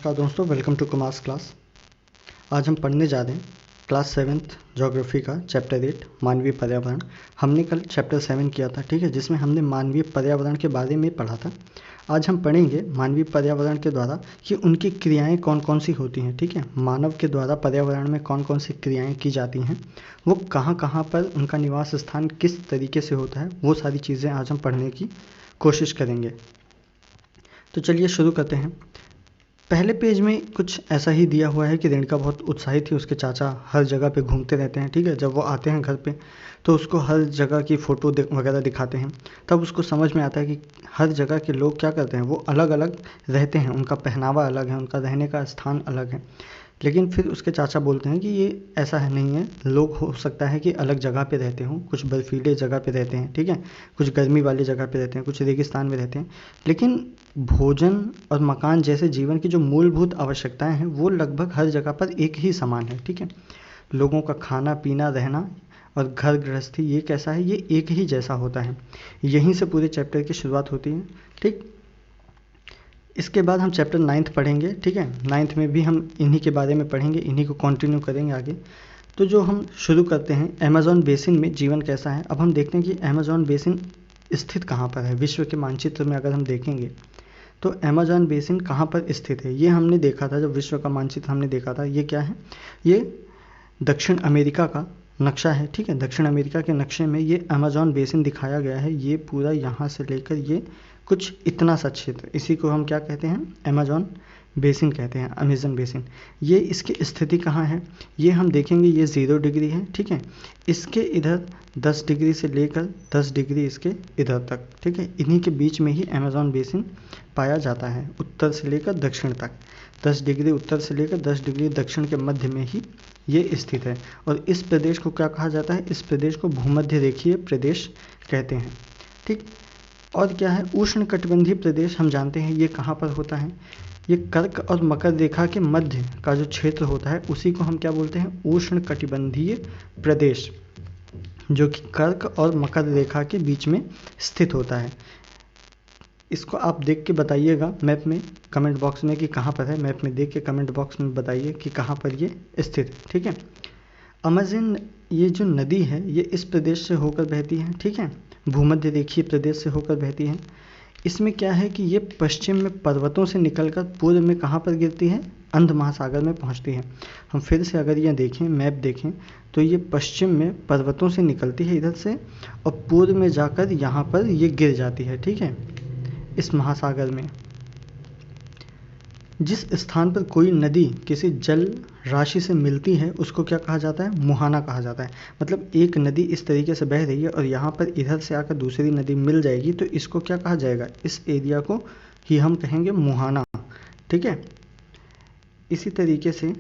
नमस्कार दोस्तों, welcome to Kumars class. आज हम पढ़ने जा रहे हैं क्लास 7th ज्योग्राफी का चैप्टर 8 मानवीय पर्यावरण। हमने कल चैप्टर 7 किया था, ठीक है, जिसमें हमने मानवीय पर्यावरण के बारे में पढ़ा था। आज हम पढ़ेंगे मानवीय पर्यावरण के द्वारा कि उनकी क्रियाएं कौन कौन सी होती हैं, ठीक है। मानव के द्वारा पर्यावरण में कौन कौन सी क्रियाएं की जाती हैं, वो कहाँ कहाँ पर उनका निवास स्थान किस तरीके से होता है, वो सारी चीज़ें आज हम पढ़ने की कोशिश करेंगे। तो चलिए शुरू करते हैं। पहले पेज में कुछ ऐसा ही दिया हुआ है कि रेणुका बहुत उत्साहित थी, उसके चाचा हर जगह पे घूमते रहते हैं, ठीक है। जब वो आते हैं घर पे तो उसको हर जगह की फ़ोटो वगैरह दिखाते हैं, तब उसको समझ में आता है कि हर जगह के लोग क्या करते हैं, वो अलग अलग रहते हैं, उनका पहनावा अलग है, उनका रहने का स्थान अलग है। लेकिन फिर उसके चाचा बोलते हैं कि ये ऐसा है नहीं है, लोग हो सकता है कि अलग जगह पे रहते हों, कुछ बर्फीले जगह पे रहते हैं, ठीक है, कुछ गर्मी वाली जगह पे रहते हैं, कुछ रेगिस्तान में रहते हैं, लेकिन भोजन और मकान जैसे जीवन की जो मूलभूत आवश्यकताएं हैं वो लगभग हर जगह पर एक ही समान है, ठीक है। लोगों का खाना पीना रहना और घर गृहस्थी ये कैसा है, ये एक ही जैसा होता है। यहीं से पूरे चैप्टर की शुरुआत होती है, ठीक। इसके बाद हम चैप्टर 9th पढ़ेंगे, ठीक है। 9th में भी हम इन्हीं के बारे में पढ़ेंगे, इन्हीं को कंटिन्यू करेंगे आगे। तो जो हम शुरू करते हैं, अमेज़न बेसिन में जीवन कैसा है। अब हम देखते हैं कि अमेज़न बेसिन स्थित कहाँ पर है। विश्व के मानचित्र में अगर हम देखेंगे तो अमेज़न बेसिन कहाँ पर स्थित है, ये हमने देखा था। जब विश्व का मानचित्र हमने देखा था, ये क्या है, ये दक्षिण अमेरिका का नक्शा है, ठीक है। दक्षिण अमेरिका के नक्शे में ये अमेज़न बेसिन दिखाया गया है। ये पूरा यहाँ से लेकर ये कुछ इतना सा क्षेत्र, इसी को हम क्या कहते हैं, अमेज़न बेसिन कहते हैं, अमेज़न बेसिन। ये इसकी स्थिति कहाँ है, ये हम देखेंगे। ये 0 डिग्री है, ठीक है। इसके इधर 10 डिग्री से लेकर 10 डिग्री इसके इधर तक, ठीक है। इन्हीं के बीच में ही अमेज़न बेसिन पाया जाता है, उत्तर से लेकर दक्षिण तक। 10 डिग्री उत्तर से लेकर 10 डिग्री दक्षिण के मध्य में ही ये स्थित है। और इस प्रदेश को क्या कहा जाता है, इस प्रदेश को भूमध्य रेखीय प्रदेश कहते हैं, ठीक। और क्या है, उष्ण कटिबंधीय प्रदेश हम जानते हैं ये कहाँ पर होता है, ये कर्क और मकर रेखा के मध्य का जो क्षेत्र होता है उसी को हम क्या बोलते हैं, उष्ण कटिबंधीय प्रदेश, जो कि कर्क और मकर रेखा के बीच में स्थित होता है। इसको आप देख के बताइएगा मैप में, कमेंट बॉक्स में, कि कहाँ पर है। मैप में देख के कमेंट बॉक्स में बताइए कि कहाँ पर ये स्थित है, ठीक है। अमेज़न ये जो नदी है ये इस प्रदेश से होकर बहती है, ठीक है, भूमध्य रेखीय प्रदेश से होकर बहती है। इसमें क्या है कि ये पश्चिम में पर्वतों से निकलकर पूर्व में कहाँ पर गिरती है, अंध महासागर में पहुँचती है। हम फिर से अगर ये देखें, मैप देखें, तो ये पश्चिम में पर्वतों से निकलती है इधर से, और पूर्व में जाकर यहाँ पर ये गिर जाती है, ठीक है, इस महासागर में। जिस स्थान पर कोई नदी किसी जल राशि से मिलती है उसको क्या कहा जाता है, मुहाना कहा जाता है। मतलब एक नदी इस तरीके से बह रही है और यहाँ पर इधर से आकर दूसरी नदी मिल जाएगी तो इसको क्या कहा जाएगा, इस एरिया को ही हम कहेंगे मुहाना, ठीक है। इसी तरीके से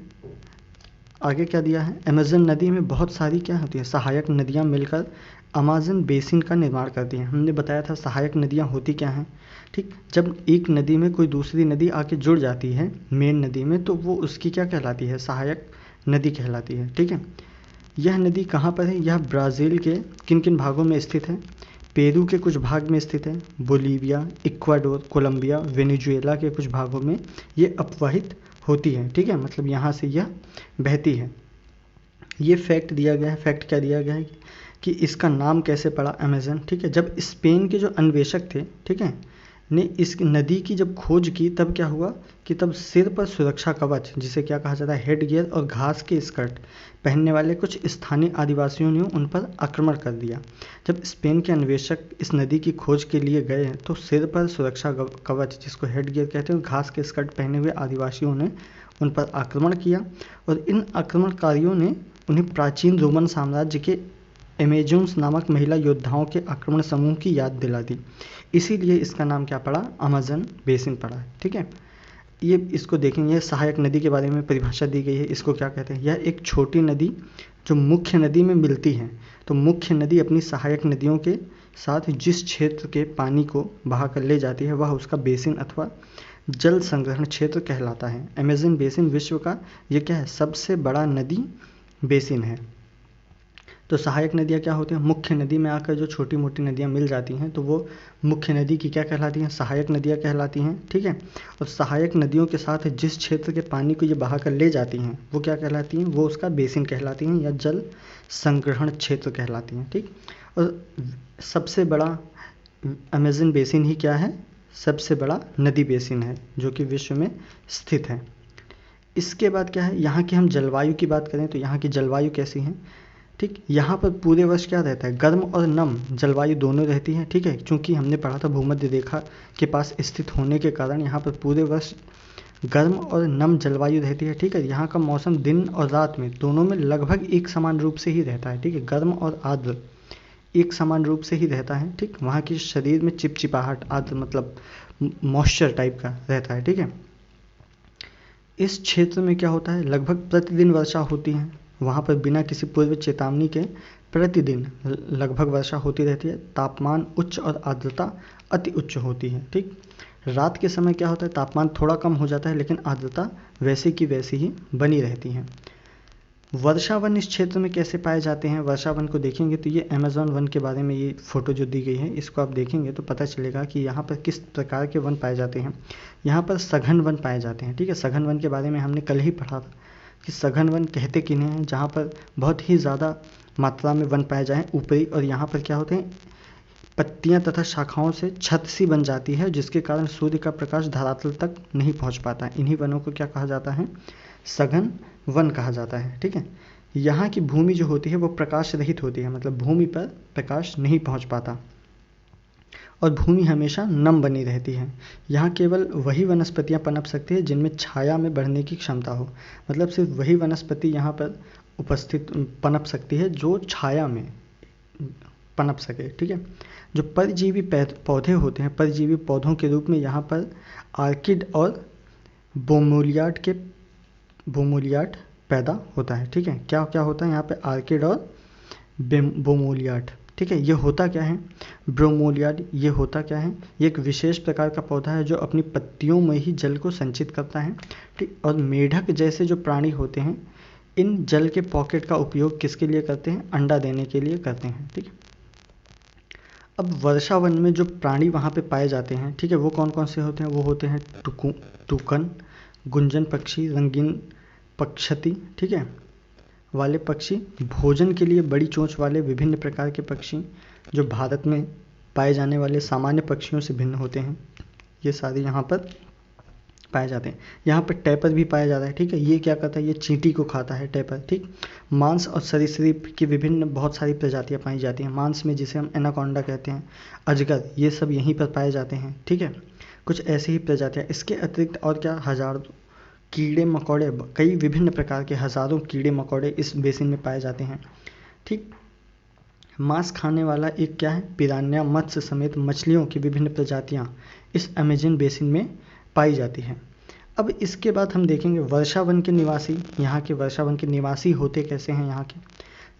आगे क्या दिया है, अमेज़न नदी में बहुत सारी क्या होती है, सहायक नदियाँ मिलकर अमेज़न बेसिन का निर्माण करती हैं। हमने बताया था सहायक नदियाँ होती क्या हैं, ठीक। जब एक नदी में कोई दूसरी नदी आके जुड़ जाती है मेन नदी में, तो वो उसकी क्या कहलाती है, सहायक नदी कहलाती है, ठीक है। यह नदी कहाँ पर है, यह ब्राज़ील के किन किन भागों में स्थित है, पेरू के कुछ भाग में स्थित है, बोलीविया, इक्वाडोर, कोलंबिया, वेनेजुएला के कुछ भागों में ये अपवाहित होती है, ठीक है। मतलब यहाँ से यह बहती है। ये फैक्ट दिया गया है। फैक्ट क्या दिया गया है कि इसका नाम कैसे पड़ा अमेज़न, ठीक है। जब स्पेन के जो अन्वेषक थे, ठीक है, ने इस नदी की जब खोज की, तब क्या हुआ कि तब सिर पर सुरक्षा कवच, जिसे क्या कहा जाता है, हेड गियर, और घास के स्कर्ट पहनने वाले कुछ स्थानीय आदिवासियों ने उन पर आक्रमण कर दिया। जब स्पेन के अन्वेषक इस नदी की खोज के लिए गए तो सिर पर सुरक्षा कवच, जिसको हेड गियर कहते हैं, घास के स्कर्ट पहने हुए आदिवासियों ने उन पर आक्रमण किया, और इन आक्रमणकारियों ने उन्हें प्राचीन रोमन साम्राज्य के एमेजोन्स नामक महिला योद्धाओं के आक्रमण समूह की याद दिला दी। इसीलिए इसका नाम क्या पड़ा, अमेज़न बेसिन पड़ा है, ठीक है। ये इसको देखेंगे, सहायक नदी के बारे में परिभाषा दी गई है। इसको क्या कहते हैं, यह एक छोटी नदी जो मुख्य नदी में मिलती है। तो मुख्य नदी अपनी सहायक नदियों के साथ जिस क्षेत्र के पानी को बहा कर ले जाती है वह उसका बेसिन अथवा जल संग्रहण क्षेत्र कहलाता है। अमेज़न बेसिन विश्व का ये क्या है, सबसे बड़ा नदी बेसिन है। तो सहायक नदियाँ क्या होती हैं, मुख्य नदी में आकर जो छोटी मोटी नदियाँ मिल जाती हैं तो वो मुख्य नदी की क्या कहलाती हैं, सहायक नदियाँ कहलाती हैं। ठीक है, और सहायक नदियों के साथ जिस क्षेत्र के पानी को ये बहा कर ले जाती हैं वो क्या कहलाती हैं, वो उसका बेसिन कहलाती हैं या जल संग्रहण क्षेत्र कहलाती हैं। ठीक, और सबसे बड़ा अमेज़न बेसिन ही क्या है, सबसे बड़ा नदी बेसिन है जो कि विश्व में स्थित है। इसके बाद क्या है, यहाँ की हम जलवायु की बात करें तो यहाँ की जलवायु कैसी है। ठीक, यहाँ पर पूरे वर्ष क्या रहता है, गर्म और नम जलवायु दोनों रहती है। ठीक है, क्योंकि हमने पढ़ा था भूमध्य रेखा के पास स्थित होने के कारण यहाँ पर पूरे वर्ष गर्म और नम जलवायु रहती है। ठीक है, यहाँ का मौसम दिन और रात में दोनों में लगभग एक समान रूप से ही रहता है। ठीक है, गर्म और आर्द्र एक समान रूप से ही रहता है। ठीक, वहाँ की शरीर में चिपचिपाहट, आर्द्र मतलब मॉइस्चर टाइप का रहता है। ठीक है, इस क्षेत्र में क्या होता है, लगभग प्रतिदिन वर्षा होती है। वहाँ पर बिना किसी पूर्व चेतावनी के प्रतिदिन लगभग वर्षा होती रहती है। तापमान उच्च और आर्द्रता अति उच्च होती है। ठीक, रात के समय क्या होता है, तापमान थोड़ा कम हो जाता है लेकिन आर्द्रता वैसे की वैसी ही बनी रहती है। वर्षा वन इस क्षेत्र में कैसे पाए जाते हैं, वर्षा वन को देखेंगे तो ये अमेज़न वन के बारे में ये फ़ोटो जो दी गई है इसको आप देखेंगे तो पता चलेगा कि यहाँ पर किस प्रकार के वन पाए जाते हैं। यहाँ पर सघन वन पाए जाते हैं। ठीक है, सघन वन के बारे में हमने कल ही पढ़ा था कि सघन वन कहते किन्हें हैं, जहाँ पर बहुत ही ज़्यादा मात्रा में वन पाए जाएँ ऊपरी, और यहाँ पर क्या होते हैं, पत्तियाँ तथा शाखाओं से छत सी बन जाती है जिसके कारण सूर्य का प्रकाश धरातल तक नहीं पहुँच पाता। इन्हीं वनों को क्या कहा जाता है, सघन वन कहा जाता है। ठीक है, यहाँ की भूमि जो होती है वो प्रकाश रहित होती है, मतलब भूमि पर प्रकाश नहीं पहुँच पाता और भूमि हमेशा नम बनी रहती है। यहाँ केवल वही वनस्पतियाँ पनप सकती है जिनमें छाया में बढ़ने की क्षमता हो, मतलब सिर्फ वही वनस्पति यहाँ पर उपस्थित पनप सकती है जो छाया में पनप सके। ठीक है, जो परजीवी पौधे होते हैं, परजीवी पौधों के रूप में यहाँ पर आर्किड और बोमोलियाट पैदा होता है। ठीक है, क्या क्या होता है यहाँ पे, आर्किड और बोमोलियाट। ठीक है, ये होता क्या है, ब्रोमोलियाड, ये होता क्या है, ये एक विशेष प्रकार का पौधा है जो अपनी पत्तियों में ही जल को संचित करता है। ठीक, और मेढक जैसे जो प्राणी होते हैं इन जल के पॉकेट का उपयोग किसके लिए करते हैं, अंडा देने के लिए करते हैं। ठीक है, अब वर्षा वन में जो प्राणी वहाँ पे पाए जाते हैं, ठीक है, वो कौन कौन से होते हैं, वो होते हैं टुकन, गुंजन पक्षी, रंगीन पक्षती, ठीक है, वाले पक्षी, भोजन के लिए बड़ी चोंच वाले विभिन्न प्रकार के पक्षी जो भारत में पाए जाने वाले सामान्य पक्षियों से भिन्न होते हैं, ये सारे यहाँ पर पाए जाते हैं। यहाँ पर टैपर भी पाया जाता है। ठीक है, ये क्या करता है, ये चींटी को खाता है टैपर। ठीक, मांस और सरीसृप की विभिन्न बहुत सारी प्रजातियाँ पाई जाती हैं। मांस में जिसे हम एनाकोंडा कहते हैं, अजगर, ये सब यहीं पर पाए जाते हैं। ठीक है, कुछ ऐसी ही प्रजातियाँ। इसके अतिरिक्त और क्या, हजारों कीड़े मकोड़े, कई विभिन्न प्रकार के हज़ारों कीड़े मकोड़े इस बेसिन में पाए जाते हैं। ठीक, मांस खाने वाला एक क्या है, पिरान्या, मत्स्य समेत मछलियों की विभिन्न प्रजातियां इस अमेज़न बेसिन में पाई जाती हैं। अब इसके बाद हम देखेंगे वर्षा वन के निवासी, यहाँ के वर्षा वन के निवासी होते कैसे हैं।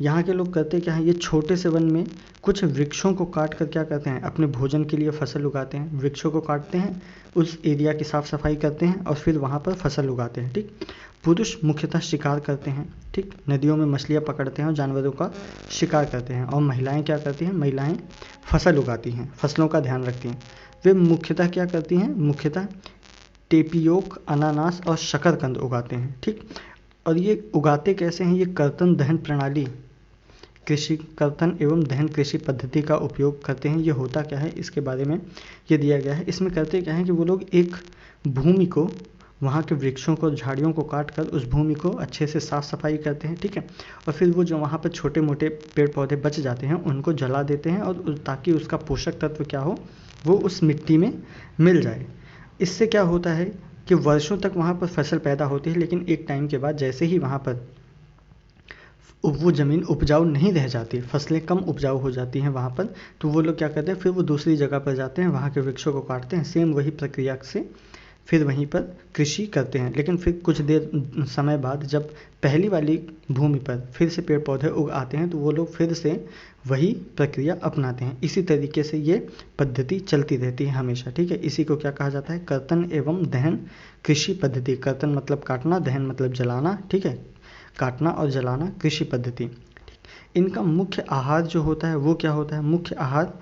यहाँ के लोग करते क्या है, ये छोटे से वन में कुछ वृक्षों को काट कर क्या करते हैं, अपने भोजन के लिए फसल उगाते हैं। वृक्षों को काटते हैं, उस एरिया की साफ़ सफाई करते हैं और फिर वहाँ पर फसल उगाते हैं। ठीक, पुरुष मुख्यतः शिकार करते हैं। ठीक, नदियों में मछलियाँ पकड़ते हैं और जानवरों का शिकार करते हैं, और महिलाएं क्या करती हैं, महिलाएं फसल उगाती हैं, फसलों का ध्यान रखती हैं। वे मुख्यतः क्या करती हैं, मुख्यतः टेपियोक, अनानास और शकरकंद उगाते हैं। ठीक, और ये उगाते कैसे हैं, ये कर्तन दहन प्रणाली, कृषि कर्तन एवं दहन कृषि पद्धति का उपयोग करते हैं। ये होता क्या है, इसके बारे में ये दिया गया है। इसमें करते क्या है कि वो लोग एक भूमि को, वहाँ के वृक्षों को, झाड़ियों को काट कर उस भूमि को अच्छे से साफ़ सफाई करते हैं। ठीक है, और फिर वो जो वहाँ पर छोटे मोटे पेड़ पौधे बच जाते हैं उनको जला देते हैं, और ताकि उसका पोषक तत्व क्या हो, वो उस मिट्टी में मिल जाए। इससे क्या होता है कि वर्षों तक वहाँ पर फसल पैदा होती है, लेकिन एक टाइम के बाद जैसे ही वहाँ पर वो ज़मीन उपजाऊ नहीं रह जाती, फसलें कम उपजाऊ हो जाती हैं वहाँ पर, तो वो लोग क्या करते हैं, फिर वो दूसरी जगह पर जाते हैं, वहाँ के वृक्षों को काटते हैं, सेम वही प्रक्रिया से फिर वहीं पर कृषि करते हैं। लेकिन फिर कुछ देर समय बाद जब पहली वाली भूमि पर फिर से पेड़ पौधे उग आते हैं तो वो लोग फिर से वही प्रक्रिया अपनाते हैं। इसी तरीके से ये पद्धति चलती रहती है हमेशा। ठीक है, इसी को क्या कहा जाता है, कर्तन एवं दहन कृषि पद्धति। कर्तन मतलब काटना, दहन मतलब जलाना। ठीक है, काटना और जलाना कृषि पद्धति। इनका मुख्य आहार जो होता है वो क्या होता है? मुख्य आहार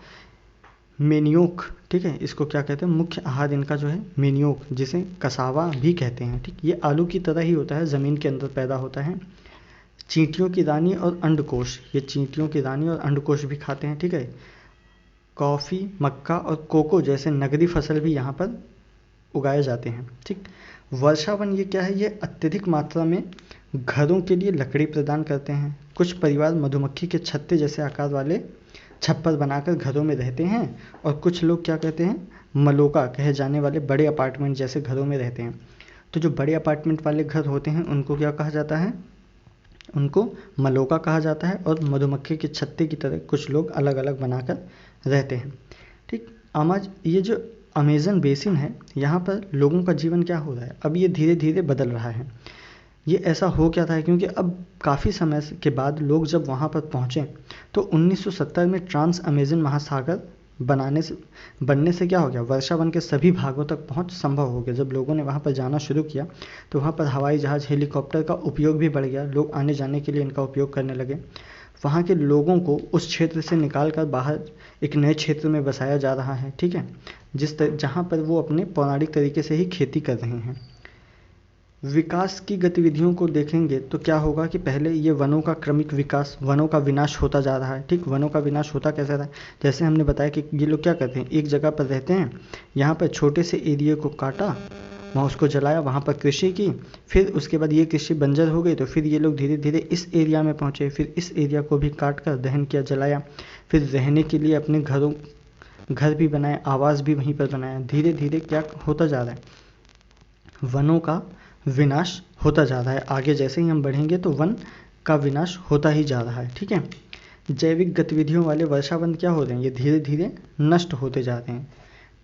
मेनियोक, ठीक है, इसको क्या कहते हैं? मुख्य आहार इनका जो है मेनियोक, जिसे कसावा भी कहते हैं, ठीक। ये आलू की तरह ही होता है, ज़मीन के अंदर पैदा होता है। चींटियों की रानी और अंडकोश, ये चींटियों की रानी और अंडकोश भी खाते हैं, ठीक है। कॉफ़ी, मक्का और कोको जैसे नगदी फसल भी यहाँ पर उगाए जाते हैं, ठीक। वर्षावन ये क्या है? ये अत्यधिक मात्रा में घरों के लिए लकड़ी प्रदान करते हैं। कुछ परिवार मधुमक्खी के छत्ते जैसे आकार वाले छप्पर बनाकर घरों में रहते हैं और कुछ लोग क्या कहते हैं? मलोका कहे जाने वाले बड़े अपार्टमेंट जैसे घरों में रहते हैं। तो जो बड़े अपार्टमेंट वाले घर होते हैं उनको क्या कहा जाता है? उनको मलोका कहा जाता है। और मधुमक्खी के छत्ते की तरह कुछ लोग अलग अलग बनाकर रहते हैं, ठीक। आज ये जो अमेज़न बेसिन है, यहाँ पर लोगों का जीवन क्या हो रहा है? अब ये धीरे धीरे बदल रहा है। ये ऐसा हो क्या था है? क्योंकि अब काफ़ी समय के बाद लोग जब वहाँ पर पहुँचे तो 1970 में ट्रांस अमेज़न महासागर बनने से क्या हो गया? वर्षावन के सभी भागों तक पहुँच संभव हो गया। जब लोगों ने वहाँ पर जाना शुरू किया तो वहाँ पर हवाई जहाज़, हेलीकॉप्टर का उपयोग भी बढ़ गया। लोग आने जाने के लिए इनका उपयोग करने लगे। वहाँ के लोगों को उस क्षेत्र से निकाल कर बाहर एक नए क्षेत्र में बसाया जा रहा है, ठीक है, जहाँ पर वो अपने पौराणिक तरीके से ही खेती कर रहे हैं। विकास की गतिविधियों को देखेंगे तो क्या होगा कि पहले ये वनों का क्रमिक विकास, वनों का विनाश होता जा रहा है, ठीक। वनों का विनाश होता कैसे रहा है? जैसे हमने बताया कि ये लोग क्या करते हैं? एक जगह पर रहते हैं, यहाँ पर छोटे से एरिया को काटा, वहाँ उसको जलाया, वहाँ पर कृषि की, फिर उसके बाद ये कृषि बंजर हो गई तो फिर ये लोग धीरे धीरे इस एरिया में पहुँचे, फिर इस एरिया को भी काट कर दहन किया, जलाया, फिर रहने के लिए अपने घर भी बनाए, आवास भी वहीं पर बनाया। धीरे धीरे क्या होता जा रहा है? वनों का विनाश होता जा रहा है। आगे जैसे ही हम बढ़ेंगे तो वन का विनाश होता ही जा रहा है, ठीक है। जैविक गतिविधियों वाले वर्षावन क्या हो रहे हैं? ये धीरे धीरे नष्ट होते जा रहे हैं।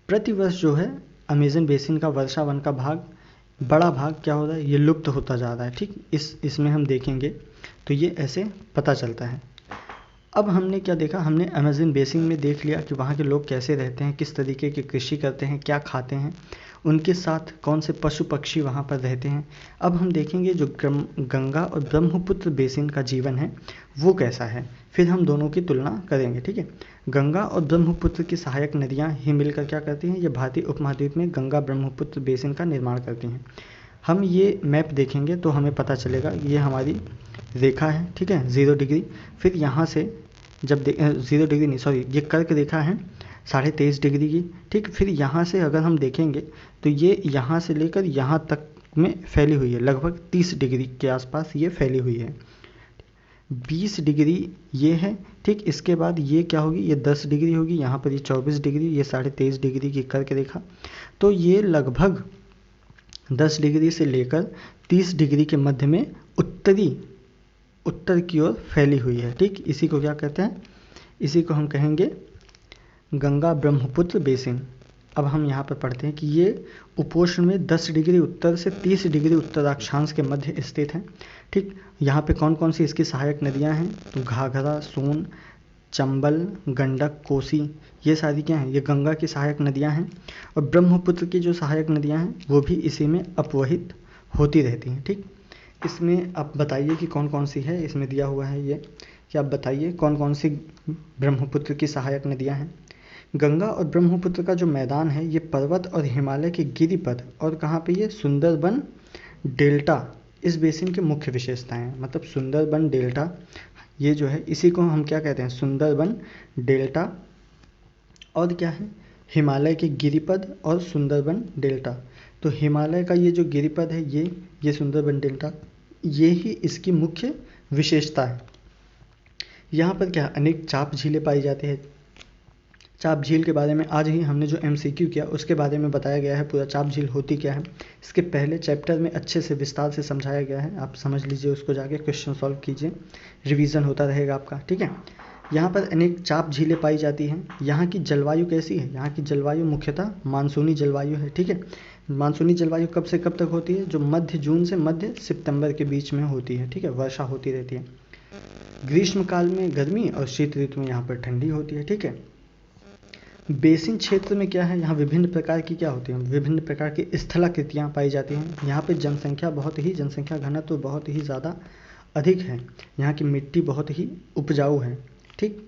प्रतिवर्ष जो है अमेज़न बेसिन का वर्षावन का बड़ा भाग क्या हो रहा है? ये लुप्त होता जा रहा है, ठीक। इसमें हम देखेंगे तो ये ऐसे पता चलता है। अब हमने क्या देखा? हमने अमेज़न बेसिन में देख लिया कि वहाँ के लोग कैसे रहते हैं, किस तरीके की कृषि करते हैं, क्या खाते हैं, उनके साथ कौन से पशु पक्षी वहाँ पर रहते हैं। अब हम देखेंगे जो गंगा और ब्रह्मपुत्र बेसिन का जीवन है वो कैसा है, फिर हम दोनों की तुलना करेंगे, ठीक है। गंगा और ब्रह्मपुत्र की सहायक नदियाँ ही मिलकर क्या करती हैं? ये भारतीय उपमहाद्वीप में गंगा ब्रह्मपुत्र बेसिन का निर्माण करती हैं। हम ये मैप देखेंगे तो हमें पता चलेगा ये हमारी रेखा है, ठीक है, 0 डिग्री। फिर यहाँ से जब 0 डिग्री नहीं, सॉरी, ये कर्क रेखा है 23.5 डिग्री की, ठीक। फिर यहाँ से अगर हम देखेंगे तो ये यहाँ से लेकर यहाँ तक में फैली हुई है, लगभग 30 डिग्री के आसपास ये फैली हुई है। 20 डिग्री ये है, ठीक। इसके बाद ये क्या होगी? ये 10 डिग्री होगी, यहाँ पर ये 24 डिग्री, ये 23.5 डिग्री की कर्क रेखा। तो ये लगभग 10 डिग्री से लेकर 30 डिग्री के मध्य में उत्तर की ओर फैली हुई है, ठीक। इसी को क्या कहते हैं? इसी को हम कहेंगे गंगा ब्रह्मपुत्र बेसिन। अब हम यहाँ पर पढ़ते हैं कि ये उपोष्ण में 10 डिग्री उत्तर से 30 डिग्री उत्तर अक्षांश के मध्य स्थित है, ठीक। यहाँ पे कौन कौन सी इसकी सहायक नदियाँ हैं? तो घाघरा, सोन, चंबल, गंडक, कोसी, ये सारी क्या हैं? ये गंगा की सहायक नदियाँ हैं। और ब्रह्मपुत्र की जो सहायक नदियाँ हैं वो भी इसी में अपवहित होती रहती हैं, ठीक। इसमें आप बताइए कि कौन कौन सी है, इसमें दिया हुआ है ये कि आप बताइए कौन कौन सी ब्रह्मपुत्र की सहायक नदियाँ हैं। गंगा और ब्रह्मपुत्र का जो मैदान है ये पर्वत और हिमालय के गिरिपथ और कहाँ पे? ये सुंदरबन डेल्टा इस बेसिन की मुख्य विशेषताएं हैं। मतलब सुंदरबन डेल्टा ये जो है इसी को हम क्या कहते हैं? सुंदरबन डेल्टा। और क्या है? हिमालय के गिरिपथ और सुंदरबन डेल्टा। तो हिमालय का ये जो गिरिपथ है ये सुंदरबन डेल्टा, ये ही इसकी मुख्य विशेषता है। यहाँ पर क्या अनेक चाप झीलें पाई जाती है। चाप झील के बारे में आज ही हमने जो MCQ किया उसके बारे में बताया गया है पूरा। चाप झील होती क्या है इसके पहले चैप्टर में अच्छे से विस्तार से समझाया गया है, आप समझ लीजिए, उसको जाके क्वेश्चन सॉल्व कीजिए, रिवीजन होता रहेगा आपका, ठीक है। यहाँ पर अनेक चाप झीलें पाई जाती हैं। यहाँ की जलवायु कैसी है? यहाँ की जलवायु मुख्यतः मानसूनी जलवायु है, ठीक है। मानसूनी जलवायु कब से कब तक होती है? जो मध्य जून से मध्य सितंबर के बीच में होती है, ठीक है। वर्षा होती रहती है। ग्रीष्म काल में गर्मी और शीत ऋतु में यहाँ पर ठंडी होती है, ठीक है। बेसिन क्षेत्र में क्या है? यहाँ विभिन्न प्रकार की क्या होती हैं? विभिन्न प्रकार की स्थलाकृतियाँ पाई जाती हैं। यहाँ पे जनसंख्या घनत्व बहुत ही ज़्यादा अधिक है, यहाँ की मिट्टी बहुत ही उपजाऊ है। ठीक,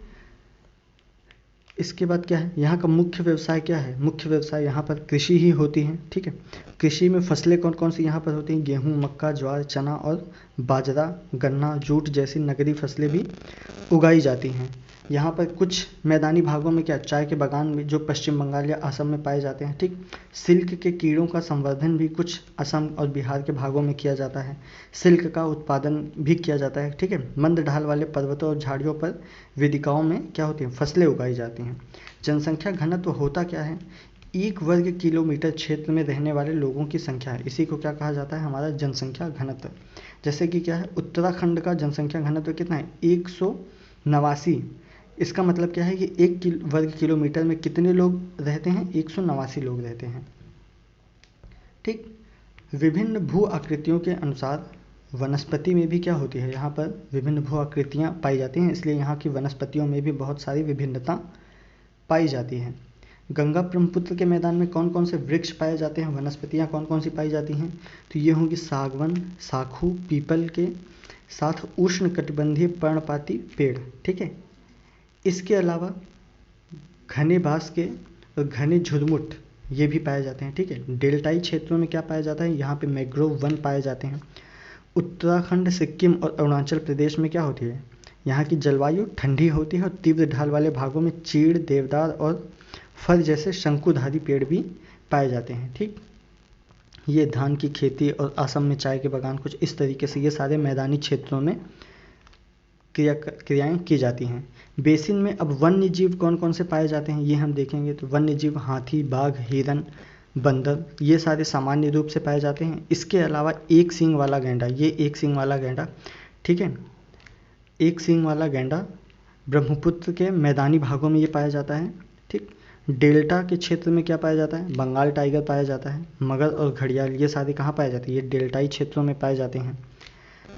इसके बाद क्या है, यहाँ का मुख्य व्यवसाय क्या है, मुख्य व्यवसाय यहाँ पर कृषि ही होती है। ठीक है, कृषि में फसलें कौन कौन सी यहाँ पर होती हैं, गेहूँ, मक्का, ज्वार, चना और बाजरा, गन्ना, जूट जैसी नगदी फसलें भी उगाई जाती हैं। यहाँ पर कुछ मैदानी भागों में क्या, चाय के बागान में जो पश्चिम बंगाल या असम में पाए जाते हैं। ठीक, सिल्क के कीड़ों का संवर्धन भी कुछ असम और बिहार के भागों में किया जाता है। सिल्क का उत्पादन भी किया जाता है। ठीक है, मंद ढाल वाले पर्वतों और झाड़ियों पर वेदिकाओं में क्या होती हैं, फसलें उगाई जाती हैं। जनसंख्या घनत्व होता क्या है, 1 वर्ग किलोमीटर क्षेत्र में रहने वाले लोगों की संख्या है, इसी को क्या कहा जाता है, हमारा जनसंख्या घनत्व। जैसे कि क्या है, उत्तराखंड का जनसंख्या घनत्व कितना है, 189। इसका मतलब क्या है कि 1 वर्ग किलोमीटर में कितने लोग रहते हैं, 189 लोग रहते हैं। ठीक, विभिन्न भू आकृतियों के अनुसार वनस्पति में भी क्या होती है, यहाँ पर विभिन्न भू आकृतियाँ पाई जाती हैं, इसलिए यहाँ की वनस्पतियों में भी बहुत सारी विभिन्नता पाई जाती है। गंगा ब्रह्मपुत्र के मैदान में कौन कौन से वृक्ष पाए जाते हैं, वनस्पतियाँ कौन कौन सी पाई जाती हैं, तो ये होंगी सागवन, साखू, पीपल के साथ उष्णकटिबंधीय पर्णपाती पेड़। ठीक है, इसके अलावा घने बांस के और घने झुरमुट ये भी पाए जाते हैं। ठीक है, डेल्टाई क्षेत्रों में क्या पाया जाता है, यहाँ पे मैंग्रोव वन पाए जाते हैं। उत्तराखंड, सिक्किम और अरुणाचल प्रदेश में क्या होती है, यहाँ की जलवायु ठंडी होती है और तीव्र ढाल वाले भागों में चीड़, देवदार और फर जैसे शंकुधारी पेड़ भी पाए जाते हैं। ठीक, ये धान की खेती और असम में चाय के बागान, कुछ इस तरीके से ये सारे मैदानी क्षेत्रों में क्रियाएं की जाती हैं। बेसिन में अब वन्य जीव कौन कौन से पाए जाते हैं ये हम देखेंगे। तो वन्य जीव हाथी, बाघ, हिरन, बंदर ये सारे सामान्य रूप से पाए जाते हैं। इसके अलावा एक सींग वाला गैंडा, ये एक सींग वाला गैंडा, ठीक है, एक सींग वाला गैंडा ब्रह्मपुत्र के मैदानी भागों में ये पाया जाता है। ठीक, डेल्टा के क्षेत्र में क्या पाया जाता है, बंगाल टाइगर पाया जाता है। मगर और घड़ियाल ये सारे कहाँ पाए जाते हैं, ये डेल्टाई क्षेत्रों में पाए जाते हैं।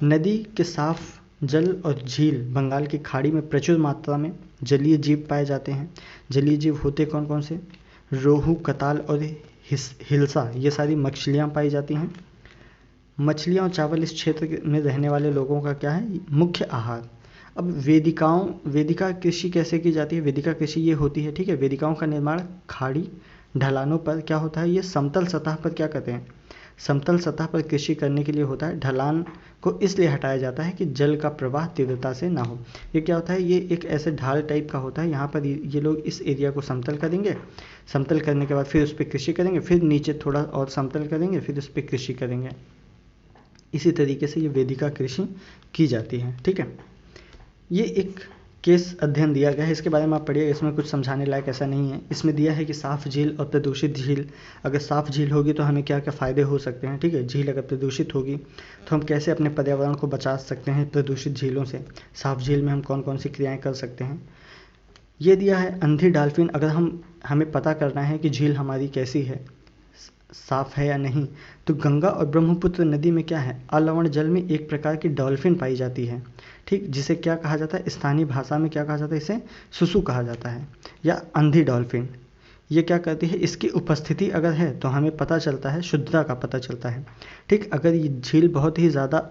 नदी के साफ जल और झील बंगाल की खाड़ी में प्रचुर मात्रा में जलीय जीव पाए जाते हैं। जलीय जीव होते कौन कौन से, रोहू, कताल और हिल्सा ये सारी मछलियाँ पाई जाती हैं। मछलियाँ और चावल इस क्षेत्र में रहने वाले लोगों का क्या है, मुख्य आहार। अब वेदिका कृषि कैसे की जाती है, वेदिका कृषि ये होती है, ठीक है, वेदिकाओं का निर्माण खाड़ी ढलानों पर क्या होता है, ये समतल सतह पर क्या कहते हैं, समतल सतह पर कृषि करने के लिए होता है। ढलान को इसलिए हटाया जाता है कि जल का प्रवाह तीव्रता से ना हो। ये क्या होता है, ये एक ऐसे ढाल टाइप का होता है, यहाँ पर ये लोग इस एरिया को समतल करेंगे, समतल करने के बाद फिर उस पर कृषि करेंगे, फिर नीचे थोड़ा और समतल करेंगे, फिर उस पर कृषि करेंगे। इसी तरीके से ये वेदिका कृषि की जाती है। ठीक है, ये एक केस अध्ययन दिया गया है, इसके बारे में आप पढ़िए, इसमें कुछ समझाने लायक ऐसा नहीं है। इसमें दिया है कि साफ झील और प्रदूषित झील, अगर साफ झील होगी तो हमें क्या क्या फ़ायदे हो सकते हैं। ठीक है, झील अगर प्रदूषित होगी तो हम कैसे अपने पर्यावरण को बचा सकते हैं प्रदूषित झीलों से, साफ झील में हम कौन कौन सी क्रियाएँ कर सकते हैं। ये दिया है अंधी डॉल्फिन, अगर हमें पता करना है कि झील हमारी कैसी है, साफ है या नहीं, तो गंगा और ब्रह्मपुत्र नदी में क्या है, अलवण जल में एक प्रकार की डॉल्फिन पाई जाती है। ठीक, जिसे क्या कहा जाता है, स्थानीय भाषा में क्या कहा जाता है, इसे सुसु कहा जाता है या अंधी डॉल्फिन। ये क्या करती है, इसकी उपस्थिति अगर है तो हमें पता चलता है, शुद्धता का पता चलता है। ठीक, अगर ये झील बहुत ही ज़्यादा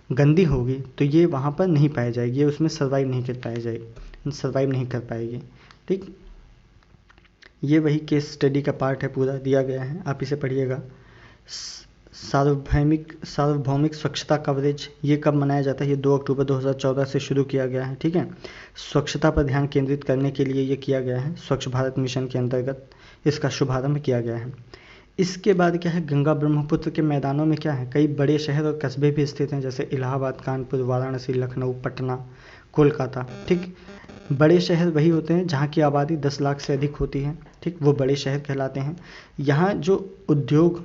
गंदी होगी तो ये वहाँ पर नहीं पाई जाएगी, ये उसमें सर्वाइव नहीं कर पाएगी। ठीक, ये वही केस स्टडी का पार्ट है, पूरा दिया गया है, आप इसे पढ़िएगा। सार्वभौमिक स्वच्छता कवरेज ये कब मनाया जाता है, ये 2 अक्टूबर 2014 से शुरू किया गया है। ठीक है, स्वच्छता पर ध्यान केंद्रित करने के लिए ये किया गया है, स्वच्छ भारत मिशन के अंतर्गत इसका शुभारंभ किया गया है। इसके बाद क्या है, गंगा ब्रह्मपुत्र के मैदानों में क्या है, कई बड़े शहर और कस्बे भी स्थित हैं, जैसे इलाहाबाद, कानपुर, वाराणसी, लखनऊ, पटना, कोलकाता। ठीक, बड़े शहर वही होते हैं जहाँ की आबादी 10 लाख से अधिक होती है। ठीक, वो बड़े शहर कहलाते हैं। यहाँ जो उद्योग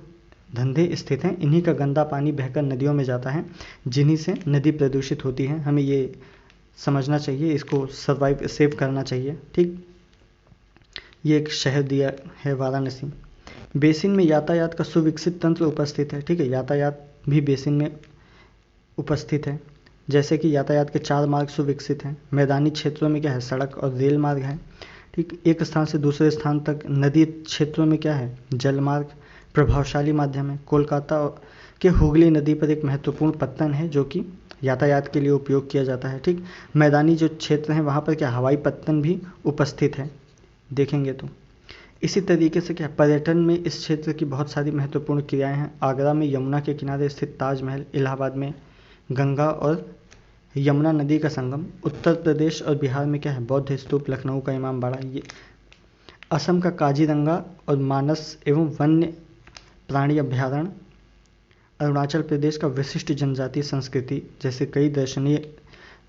धंधे स्थित हैं, इन्हीं का गंदा पानी बहकर नदियों में जाता है, जिन्हीं से नदी प्रदूषित होती है। हमें ये समझना चाहिए, इसको सेव करना चाहिए। ठीक, ये एक शहर दिया है वाराणसी। बेसिन में यातायात का सुविकसित तंत्र उपस्थित है। ठीक है, यातायात भी बेसिन में उपस्थित है, जैसे कि यातायात के 4 मार्ग सुविकसित हैं। मैदानी क्षेत्रों में क्या है, सड़क और रेल मार्ग है। ठीक, एक स्थान से दूसरे स्थान तक नदी क्षेत्रों में क्या है, जल मार्ग प्रभावशाली माध्यम है। कोलकाता के हुगली नदी पर एक महत्वपूर्ण पत्तन है जो कि यातायात के लिए उपयोग किया जाता है। ठीक, मैदानी जो क्षेत्र हैं वहाँ पर क्या हवाई पत्तन भी उपस्थित है, देखेंगे तो। इसी तरीके से क्या पर्यटन में इस क्षेत्र की बहुत सारी महत्वपूर्ण क्रियाएं हैं। आगरा में यमुना के किनारे स्थित ताजमहल, इलाहाबाद में गंगा और यमुना नदी का संगम, उत्तर प्रदेश और बिहार में क्या है बौद्ध स्तूप, लखनऊ का इमामबाड़ा, ये असम का काजीरंगा और मानस एवं वन्य प्राणी अभ्यारण्य, अरुणाचल प्रदेश का विशिष्ट जनजातीय संस्कृति जैसे कई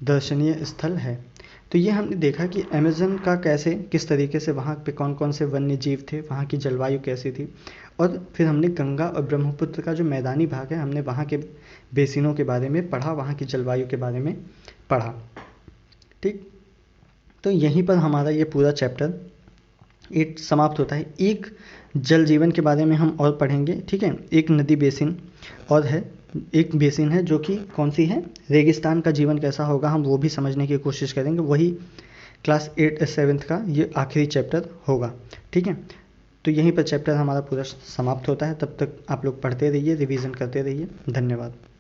दर्शनीय स्थल है। तो ये हमने देखा कि अमेज़न का कैसे किस तरीके से वहाँ पे कौन कौन से वन्य जीव थे, वहाँ की जलवायु कैसी थी, और फिर हमने गंगा और ब्रह्मपुत्र का जो मैदानी भाग है हमने वहाँ के बेसिनों के बारे में पढ़ा, वहाँ की जलवायु के बारे में पढ़ा। ठीक, तो यहीं पर हमारा ये पूरा चैप्टर 8 समाप्त होता है। एक जल जीवन के बारे में हम और पढ़ेंगे। ठीक है, एक नदी बेसिन और है, एक बेसिन है जो कि कौन सी है, रेगिस्तान का जीवन कैसा होगा हम वो भी समझने की कोशिश करेंगे। वही क्लास 7th का ये आखिरी चैप्टर होगा। ठीक है, तो यहीं पर चैप्टर हमारा पूरा समाप्त होता है। तब तक आप लोग पढ़ते रहिए, रिवीजन करते रहिए। धन्यवाद।